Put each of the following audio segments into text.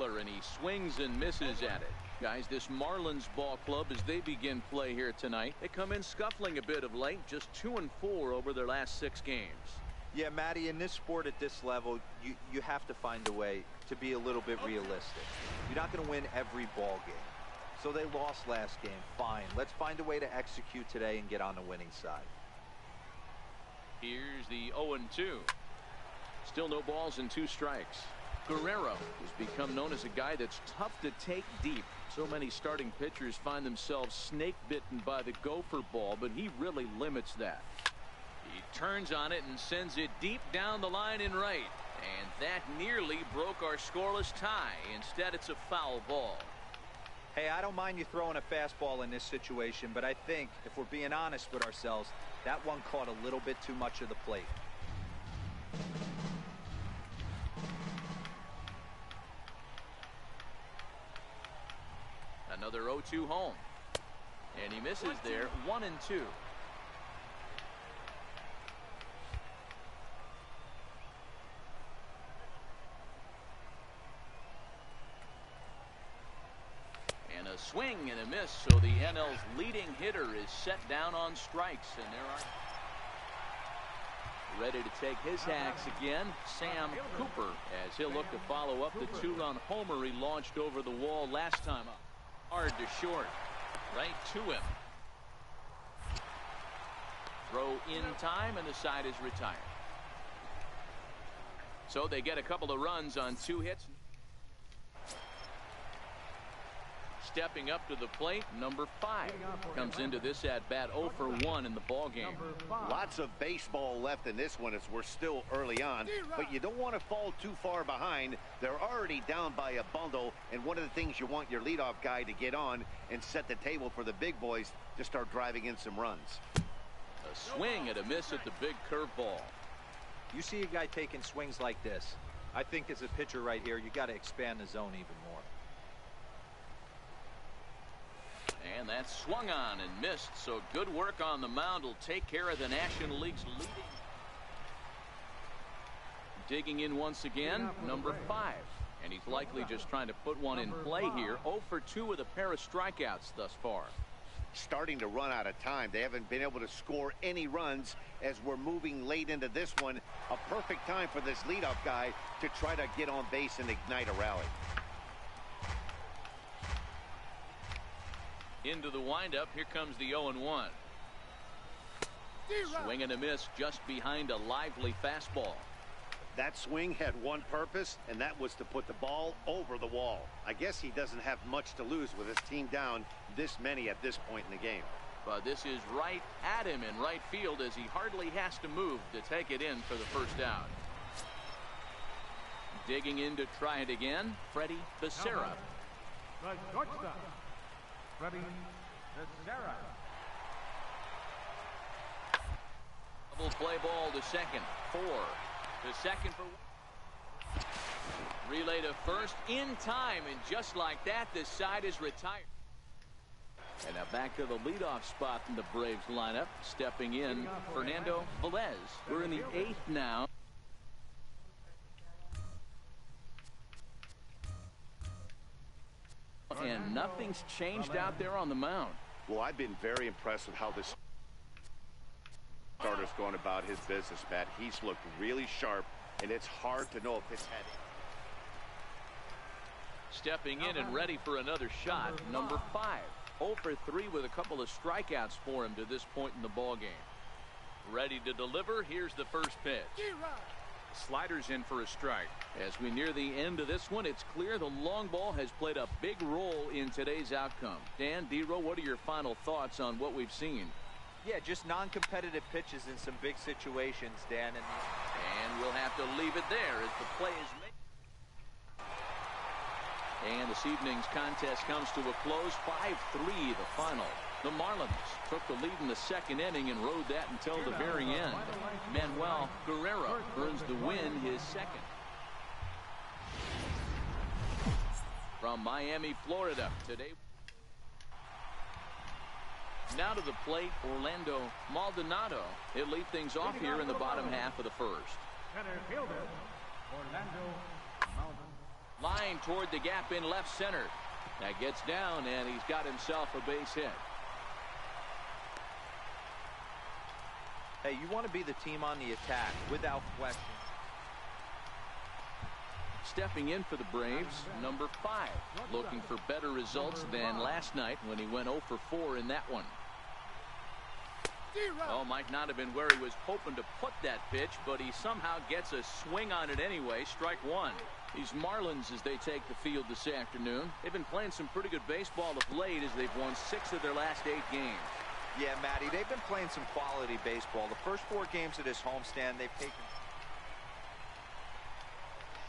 Eckler, and he swings and misses at it. Guys, this Marlins ball club, as they begin play here tonight, they come in scuffling a bit of late, just 2-4 over their last 6 games. Yeah, Matty, in this sport at this level, you have to find a way to be a little bit realistic. You're not going to win every ball game. So they lost last game. Fine. Let's find a way to execute today and get on the winning side. Here's the 0-2. Still no balls and 2 strikes. Guerrero has become known as a guy that's tough to take deep. So many starting pitchers find themselves snake bitten by the gopher ball, but he really limits that. He turns on it and sends it deep down the line in right. And that nearly broke our scoreless tie. Instead, it's a foul ball. Hey, I don't mind you throwing a fastball in this situation, but I think if we're being honest with ourselves, that one caught a little bit too much of the plate. Another 0-2 home. And he misses there. 1-2. And a swing and a miss. So the NL's leading hitter is set down on strikes. And there are ready to take his hacks again. Sam Cooper, as he'll look to follow up the 2-run homer he launched over the wall last time up. Hard to short. Right to him. Throw in time, and the side is retired. So they get a couple of runs on 2 hits. Stepping up to the plate, number 5 comes into this at bat 0 for 1 in the ball game. Lots of baseball left in this one as we're still early on, but you don't want to fall too far behind. They're already down by a bundle, and one of the things you want your leadoff guy to get on and set the table for the big boys to start driving in some runs. A swing and a miss at the big curveball. You see a guy taking swings like this. I think as a pitcher right here, you got to expand the zone even more. And that's swung on and missed, so good work on the mound will take care of the National League's leading. Digging in once again, number 5. And he's likely just trying to put one in play here. 0 for 2 with a pair of strikeouts thus far. Starting to run out of time. They haven't been able to score any runs as we're moving late into this one. A perfect time for this leadoff guy to try to get on base and ignite a rally. Into the windup, here comes the 0-1. Swing and a miss just behind a lively fastball. That swing had one purpose, and that was to put the ball over the wall. I guess he doesn't have much to lose with his team down this many at this point in the game. But this is right at him in right field as he hardly has to move to take it in for the first out. Digging in to try it again, Freddie Becerra. The shortstop, Freddie Becerra. Double play ball to second. 4. To second for relay to first in time, and just like that, this side is retired. And now back to the leadoff spot in the Braves lineup. Stepping in, Fernando Velez. We're in the 8th now. And nothing's changed out there on the mound. Well, I've been very impressed with how this starter's going about his business, Matt. He's looked really sharp, and it's hard to know if it's heading. Stepping in and ready for another shot, number 5. 0 for 3 with a couple of strikeouts for him to this point in the ball game. Ready to deliver. Here's the first pitch. Sliders in for a strike. As we near the end of this one, it's clear the long ball has played a big role in today's outcome. Dan, D-Row, what are your final thoughts on what we've seen? Yeah, just non-competitive pitches in some big situations, Dan. And we'll have to leave it there as the play is made. And this evening's contest comes to a close. 5-3 the final. The Marlins took the lead in the second inning and rode that until the very end. Manuel Guerrero earns the win, his second. From Miami, Florida, today. Now to the plate, Orlando Maldonado. He'll lead things off here in the bottom half of the first. Center fielder, Orlando Maldonado. Line toward the gap in left center. That gets down, and he's got himself a base hit. Hey, you want to be the team on the attack, without question. Stepping in for the Braves, number 5. Looking for better results than last night when he went 0 for 4 in that one. Oh, might not have been where he was hoping to put that pitch, but he somehow gets a swing on it anyway. Strike one. These Marlins, as they take the field this afternoon, they've been playing some pretty good baseball of late as they've won 6 of their last 8 games. Yeah, Matty, they've been playing some quality baseball. The first 4 games of this homestand, they've taken.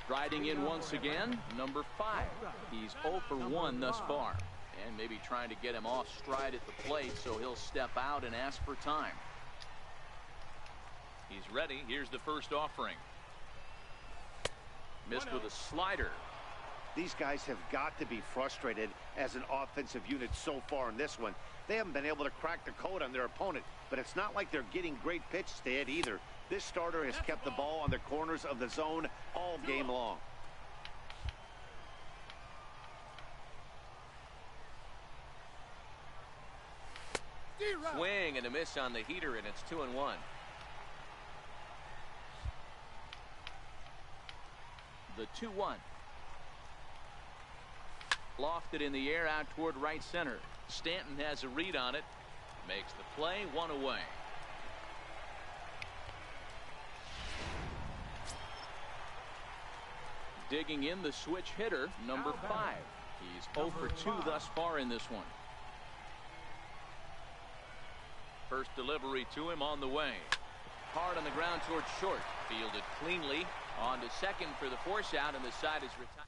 Striding in once again, number 5. He's 0 for 1 thus far. And maybe trying to get him off stride at the plate, so he'll step out and ask for time. He's ready. Here's the first offering. Missed with a slider. These guys have got to be frustrated as an offensive unit so far in this one. They haven't been able to crack the code on their opponent, but it's not like they're getting great pitches to hit either. This starter has kept the ball on the corners of the zone all game long. Swing and a miss on the heater, and it's 2-1. The 2-1. Lofted in the air out toward right center. Stanton has a read on it. Makes the play, 1 away. Digging in the switch hitter, number 5. He's 0 for 2 thus far in this one. First delivery to him on the way. Hard on the ground towards short. Fielded cleanly. On to second for the force out, and the side is retired.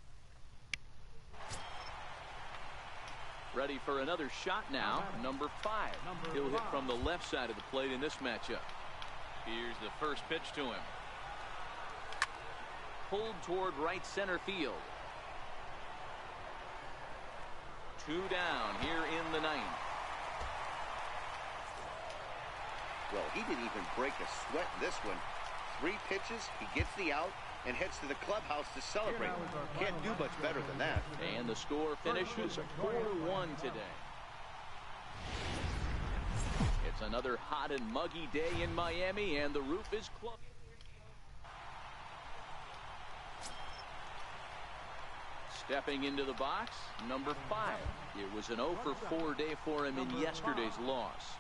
Ready for another shot now. Number 5. He'll hit from the left side of the plate in this matchup. Here's the first pitch to him. Pulled toward right center field. 2 down here in the 9th. Well, he didn't even break a sweat in this one. 3 pitches, he gets the out and heads to the clubhouse to celebrate. Can't do much better than that. And the score finishes 4-1 today. It's another hot and muggy day in Miami, and the roof is closed. Stepping into the box, number 5. It was an 0 for 4 day for him in yesterday's loss.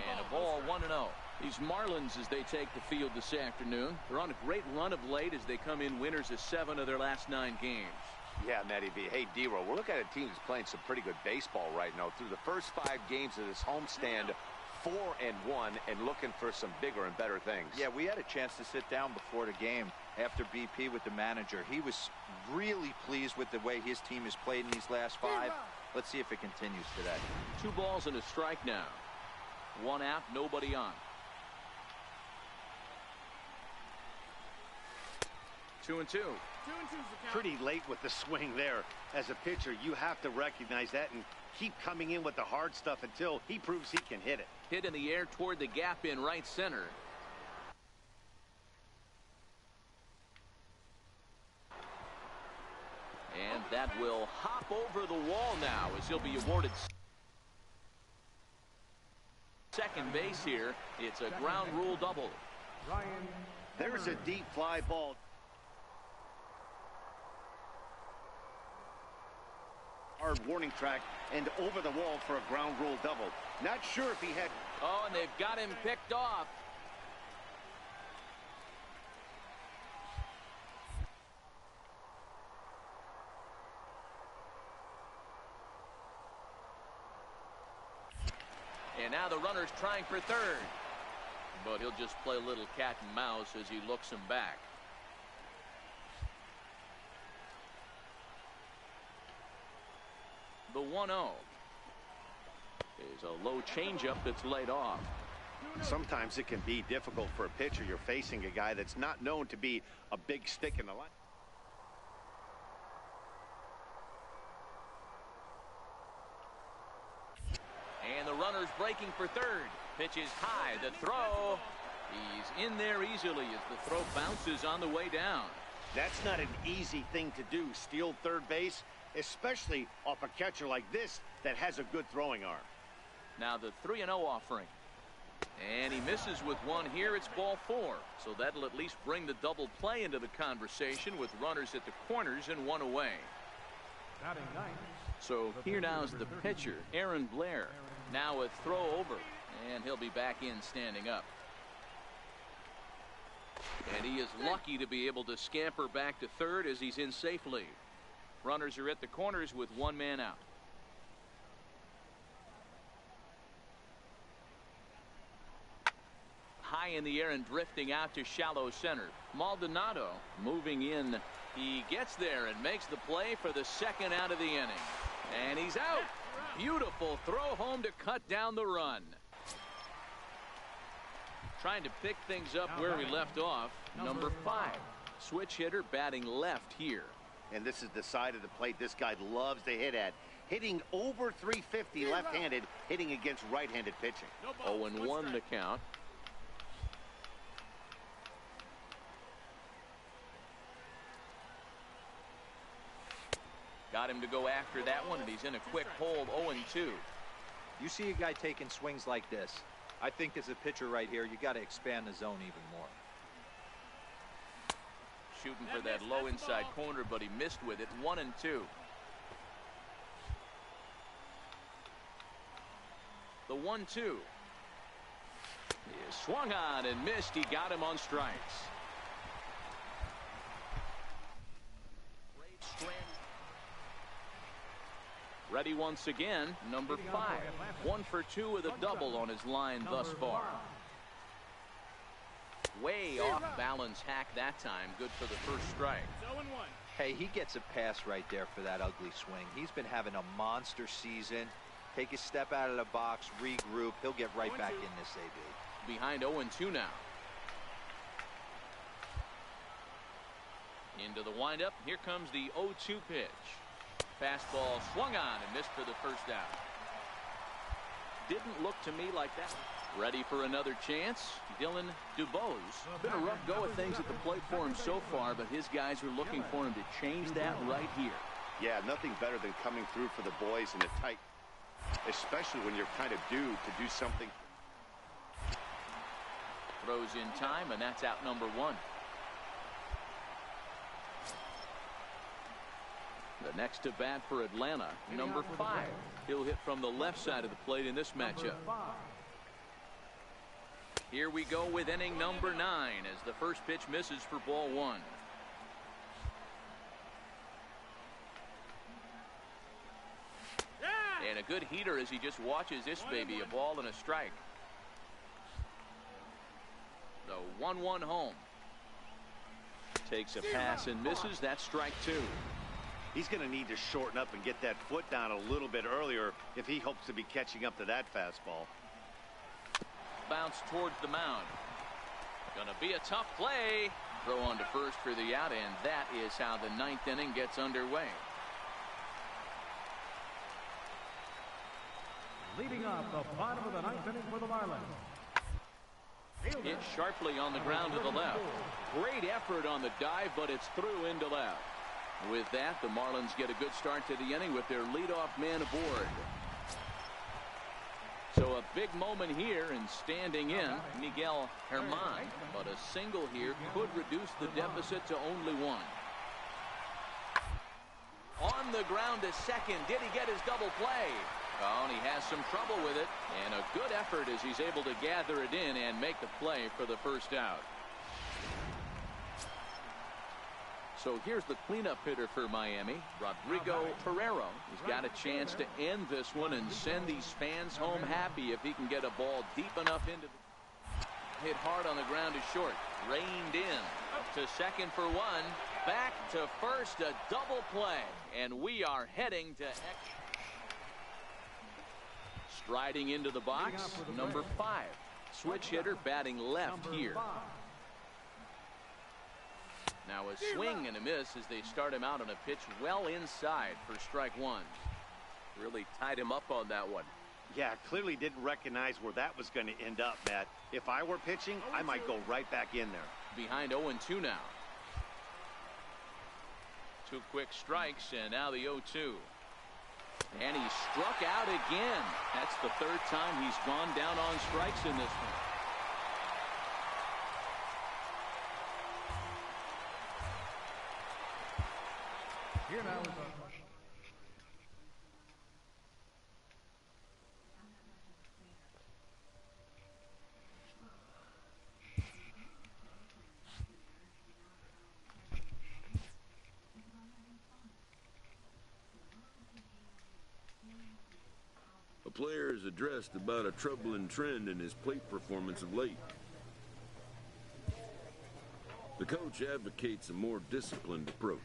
And a ball, 1-0. These Marlins, as they take the field this afternoon, they're on a great run of late as they come in winners of 7 of their last 9 games. Yeah, Matty B. Hey, D-Row, we're looking at a team that's playing some pretty good baseball right now. Through the first 5 games of this homestand, 4-1, and looking for some bigger and better things. Yeah, we had a chance to sit down before the game after BP with the manager. He was really pleased with the way his team has played in these last 5. Let's see if it continues today. 2 balls and a strike now. 1 out, nobody on. 2-2. Pretty late with the swing there. As a pitcher, you have to recognize that and keep coming in with the hard stuff until he proves he can hit it. Hit in the air toward the gap in right center. And that will hop over the wall now as he'll be awarded second base here. It's a ground rule double. There's a deep fly ball. Hard warning track and over the wall for a ground rule double. Not sure if he had. Oh, and they've got him picked off. And now the runner's trying for third. But he'll just play a little cat and mouse as he looks him back. The 1-0 is a low changeup that's laid off. Sometimes it can be difficult for a pitcher. You're facing a guy that's not known to be a big stick in the line. And the runner's breaking for third. Pitch is high. The throw. He's in there easily as the throw bounces on the way down. That's not an easy thing to do, steal third base, especially off a catcher like this that has a good throwing arm. Now the 3-0 offering. And he misses with one here. It's ball 4. So that'll at least bring the double play into the conversation with runners at the corners and one away. Batting ninth. So here now is the pitcher, Aaron Blair. Now a throw over, and he'll be back in standing up. And he is lucky to be able to scamper back to third as he's in safely. Runners are at the corners with one man out. High in the air and drifting out to shallow center. Maldonado moving in. He gets there and makes the play for the second out of the inning. And he's out. Beautiful throw home to cut down the run. Trying to pick things up where we left off. Number 5. Switch hitter batting left here. And this is the side of the plate this guy loves to hit at. Hitting over 350 left-handed, hitting against right-handed pitching. 0-1 the count. Got him to go after that one, and he's in a quick hold. 0-2. You see a guy taking swings like this. I think as a pitcher right here, you got to expand the zone even more. Shooting for that low inside corner, but he missed with it. 1-2. The 1-2 is swung on and missed. He got him on strikes. Ready once again, number 5. 1 for 2 with a double on his line thus far. Way off balance hack that time. Good for the first strike. Hey, he gets a pass right there for that ugly swing. He's been having a monster season. Take a step out of the box, regroup. He'll get right back in this AB. Behind 0-2 now. Into the windup. Here comes the 0-2 pitch. Fastball swung on and missed for the first out. Didn't look to me like that. Ready for another chance. Dylan DuBose. Been a rough go of things at the plate for him so far, but his guys are looking for him to change that right here. Yeah, nothing better than coming through for the boys in a tight, especially when you're kind of due to do something. Throws in time, and that's out number 1. The next to bat for Atlanta, number 5. He'll hit from the left side of the plate in this matchup. Here we go with inning number 9 as the first pitch misses for ball 1. And a good heater as he just watches this baby, a ball and a strike. The 1-1 home. Takes a pass and misses. That's strike 2. He's going to need to shorten up and get that foot down a little bit earlier if he hopes to be catching up to that fastball. Bounce towards the mound. Going to be a tough play. Throw on to first for the out, and that is how the 9th inning gets underway. Leading off the bottom of the 9th inning for the Marlins. Hit sharply on the ground to the left. Great effort on the dive, but it's through into left. With that, the Marlins get a good start to the inning with their leadoff man aboard. So a big moment here, and standing in, Miguel Germán. But a single here could reduce the deficit to only 1. On the ground to second. Did he get his double play? Oh, and he has some trouble with it. And a good effort as he's able to gather it in and make the play for the first out. So here's the cleanup hitter for Miami, Rodrigo Pereiro. He's got a chance to end this one and send these fans home happy if he can get a ball deep enough into the... Hit hard on the ground to short. Reined in to second for 1. Back to first, a double play. And we are heading to... Striding into the box, number 5. Switch hitter batting left here. Now a swing and a miss as they start him out on a pitch well inside for strike 1. Really tied him up on that one. Yeah, clearly didn't recognize where that was going to end up, Matt. If I were pitching, I might go right back in there. Behind 0-2 now. 2 quick strikes, and now the 0-2. And he struck out again. That's the 3rd time he's gone down on strikes in this one. Here now is A player has addressed about a troubling trend in his plate performance of late. The coach advocates a more disciplined approach.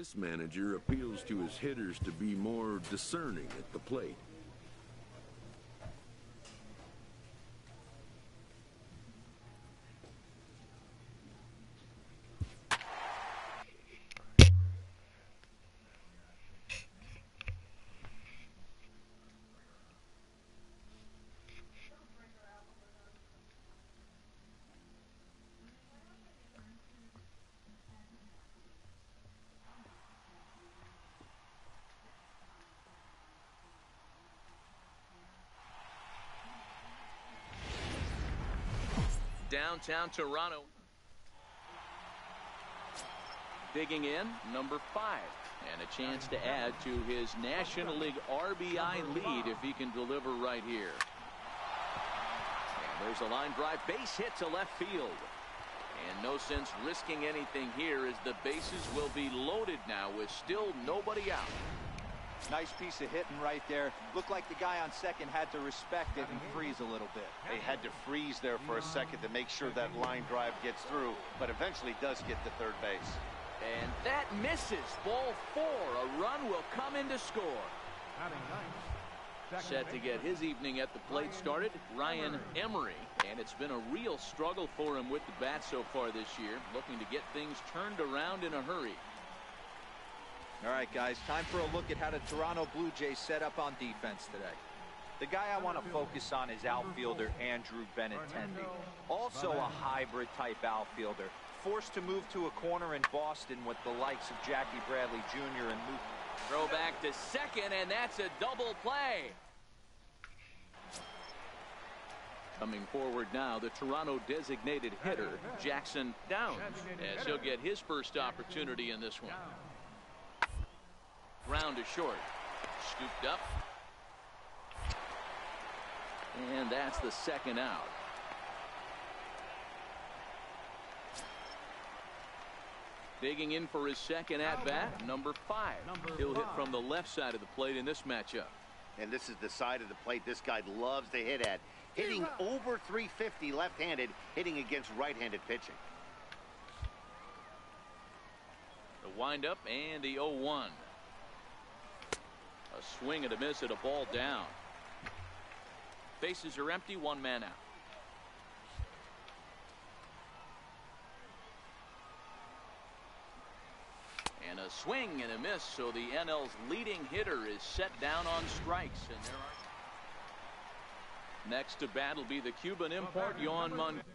This manager appeals to his hitters to be more discerning at the plate. Downtown Toronto. Digging in, number 5. And a chance to add to his National League RBI lead if he can deliver right here. And there's a line drive base hit to left field. And no sense risking anything here as the bases will be loaded now with still nobody out. Nice piece of hitting right there. Looked like the guy on second had to respect it and freeze a little bit. They had to freeze there for a second to make sure that line drive gets through, but eventually does get to third base. And that misses. Ball 4. A run will come in to score. Set to get his evening at the plate started, Ryan Emery. And it's been a real struggle for him with the bat so far this year, looking to get things turned around in a hurry. All right, guys, time for a look at how the Toronto Blue Jays set up on defense today. The guy I want to focus on is outfielder Andrew Benintendi. Also a hybrid type outfielder, forced to move to a corner in Boston with the likes of Jackie Bradley Jr. and Luke. Throw back to second, and that's a double play. Coming forward now, the Toronto designated hitter, Jackson Downs, as he'll get his first opportunity in this one. Ground to short. Scooped up. And that's the second out. Digging in for his second at-bat, number 5. He'll hit from the left side of the plate in this matchup. And this is the side of the plate this guy loves to hit at. Hitting over 350 left-handed, hitting against right-handed pitching. The windup and the 0-1. A swing and a miss at a ball down. Bases are empty, 1 man out. And a swing and a miss, so the NL's leading hitter is set down on strikes. And there are... Next to bat will be the Cuban import, Yoan Moncada.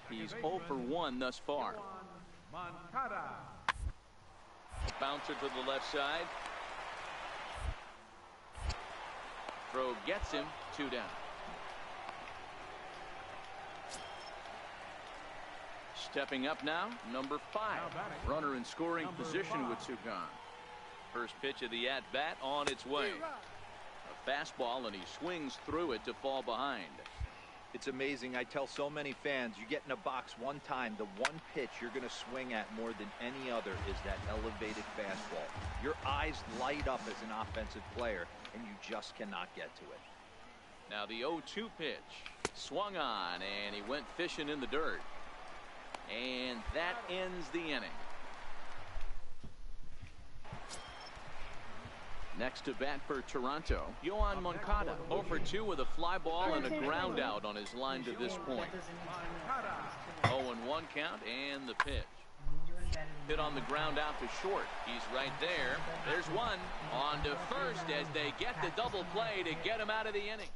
He's 0 for 1 thus far. bouncer to the left side. Throw gets him. 2 down. Stepping up now, number 5. Runner in scoring position with 2 gone. First pitch of the at-bat on its way. A fastball, and he swings through it to fall behind. It's amazing. I tell so many fans, you get in a box one time, the one pitch you're going to swing at more than any other is that elevated fastball. Your eyes light up as an offensive player, and you just cannot get to it. Now the 0-2 pitch. Swung on, and he went fishing in the dirt. And that ends the inning. Next to bat for Toronto, Yoan Moncada, 0 for 2 with a fly ball and a ground out on his line to this point. 0-1 count, and the pitch. Hit on the ground out to short. He's right there. There's one. On to first as they get the double play to get him out of the inning.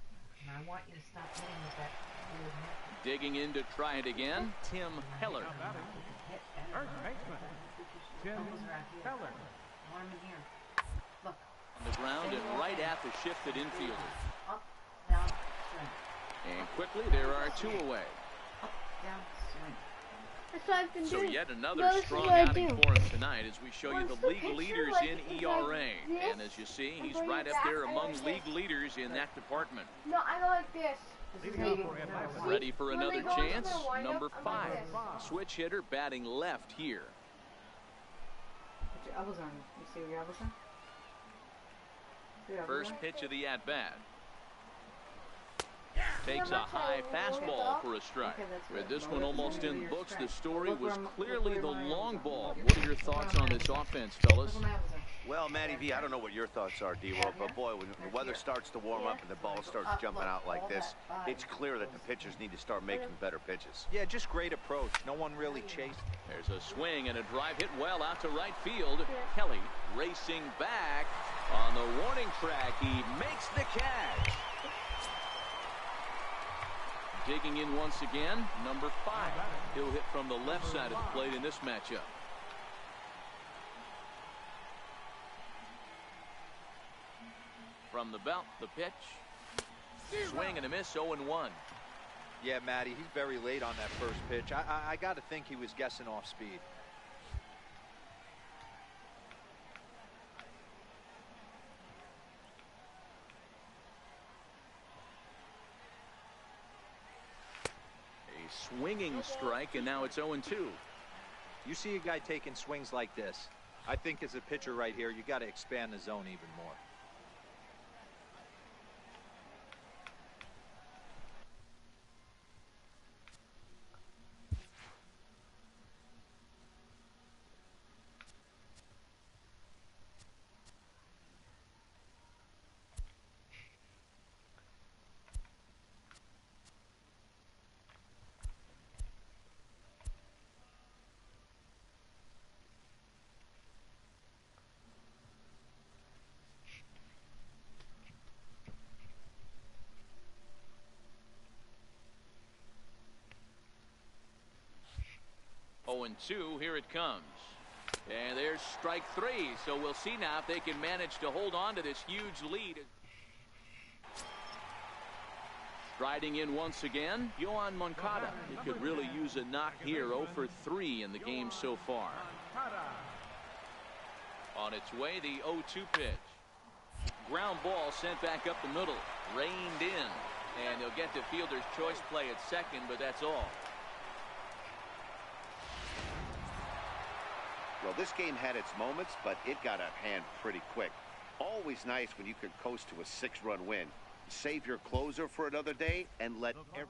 I want you to stop hitting with that weird net. Digging in to try it again, Tim Heller. First baseman, Tim Heller. Want him in here. Look. On the ground and right at the shifted infielder. Up, down, swing. And quickly there are 2 away. Up, down, swing. That's what I've been So doing. yet another Those strong are what I outing do. for him tonight as we show you Once the the league pitcher, leaders like, in is ERA. like this, And as you see, and he's going right up back, there I among like league this. leaders in that department. No, I go like this. Leading off for Atlanta. Ready for When another they go into chance? their windup, Number I'm 5. like this. Switch hitter batting left here. Put your elbows on. You see where your elbows are? See your elbows First are? pitch of the at-bat. Takes a high fastball for a strike. Okay, that's With good. this one almost in the books, the story Look was where clearly the my long elbows are. ball. Look What are your thoughts on this offense, fellas? Look where my elbows are. Well, Matty V, I don't know what your thoughts are, D-Roll, but boy, when the weather starts to warm up and the ball starts jumping out like this, it's clear that the pitchers need to start making better pitches. Yeah, just great approach. No one really chased. There's a swing and a drive hit well out to right field. Kelly racing back on the warning track. He makes the catch. Digging in once again, number 5. He'll hit from the left side of the plate in this matchup. From the belt, the pitch. Swing and a miss, 0-1. Yeah, Matty, he's very late on that first pitch. I got to think he was guessing off speed. A swinging strike, and now it's 0-2. You see a guy taking swings like this. I think as a pitcher right here, you got to expand the zone even more. And 2, here it comes. And there's strike 3. So we'll see now if they can manage to hold on to this huge lead. Striding in once again, Yoan Moncada. He could really use a knock here. 0 for 3 in the game so far. On its way, the 0-2 pitch. Ground ball sent back up the middle. Reined in. And they'll get the fielder's choice play at second, but that's all. Well, this game had its moments, but it got out of hand pretty quick. Always nice when you could coast to a 6-run win. Save your closer for another day and let every...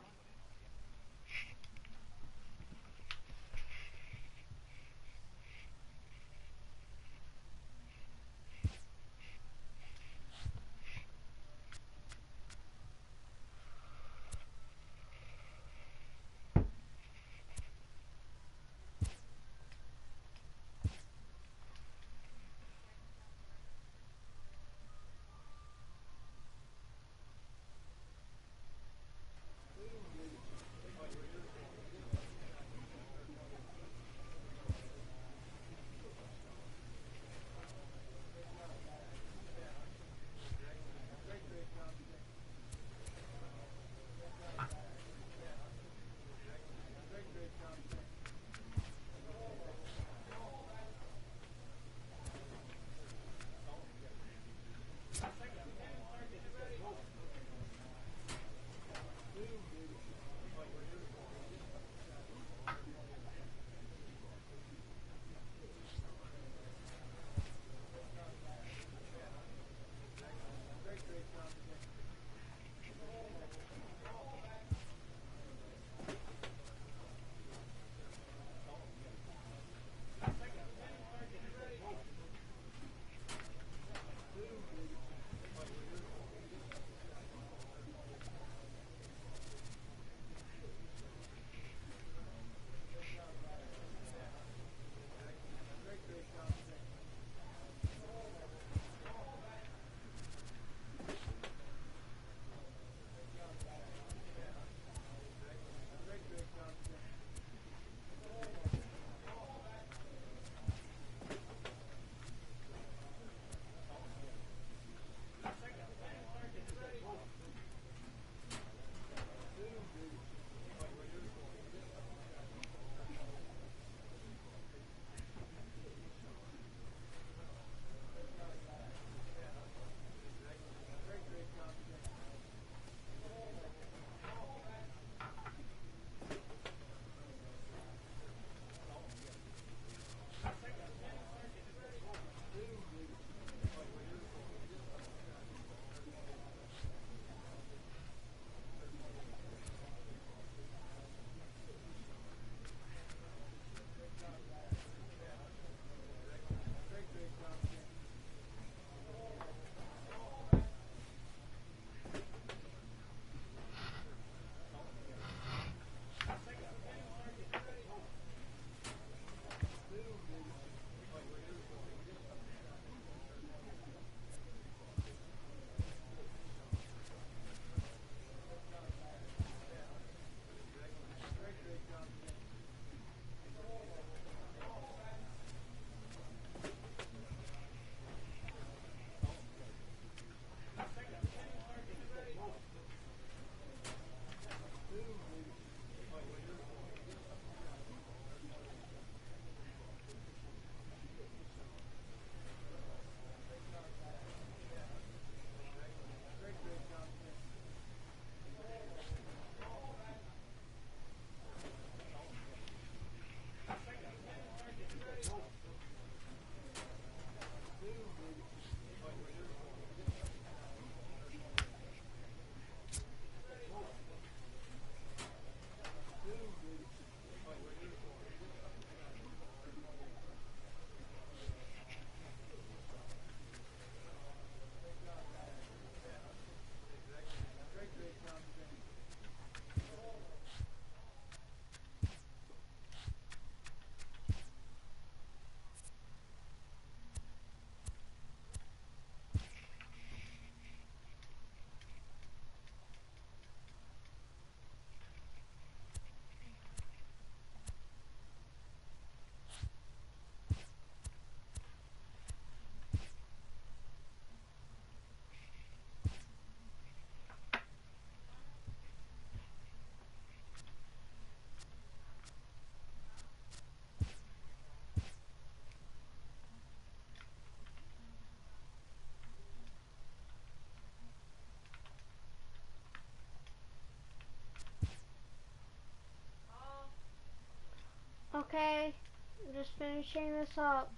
finishing this up.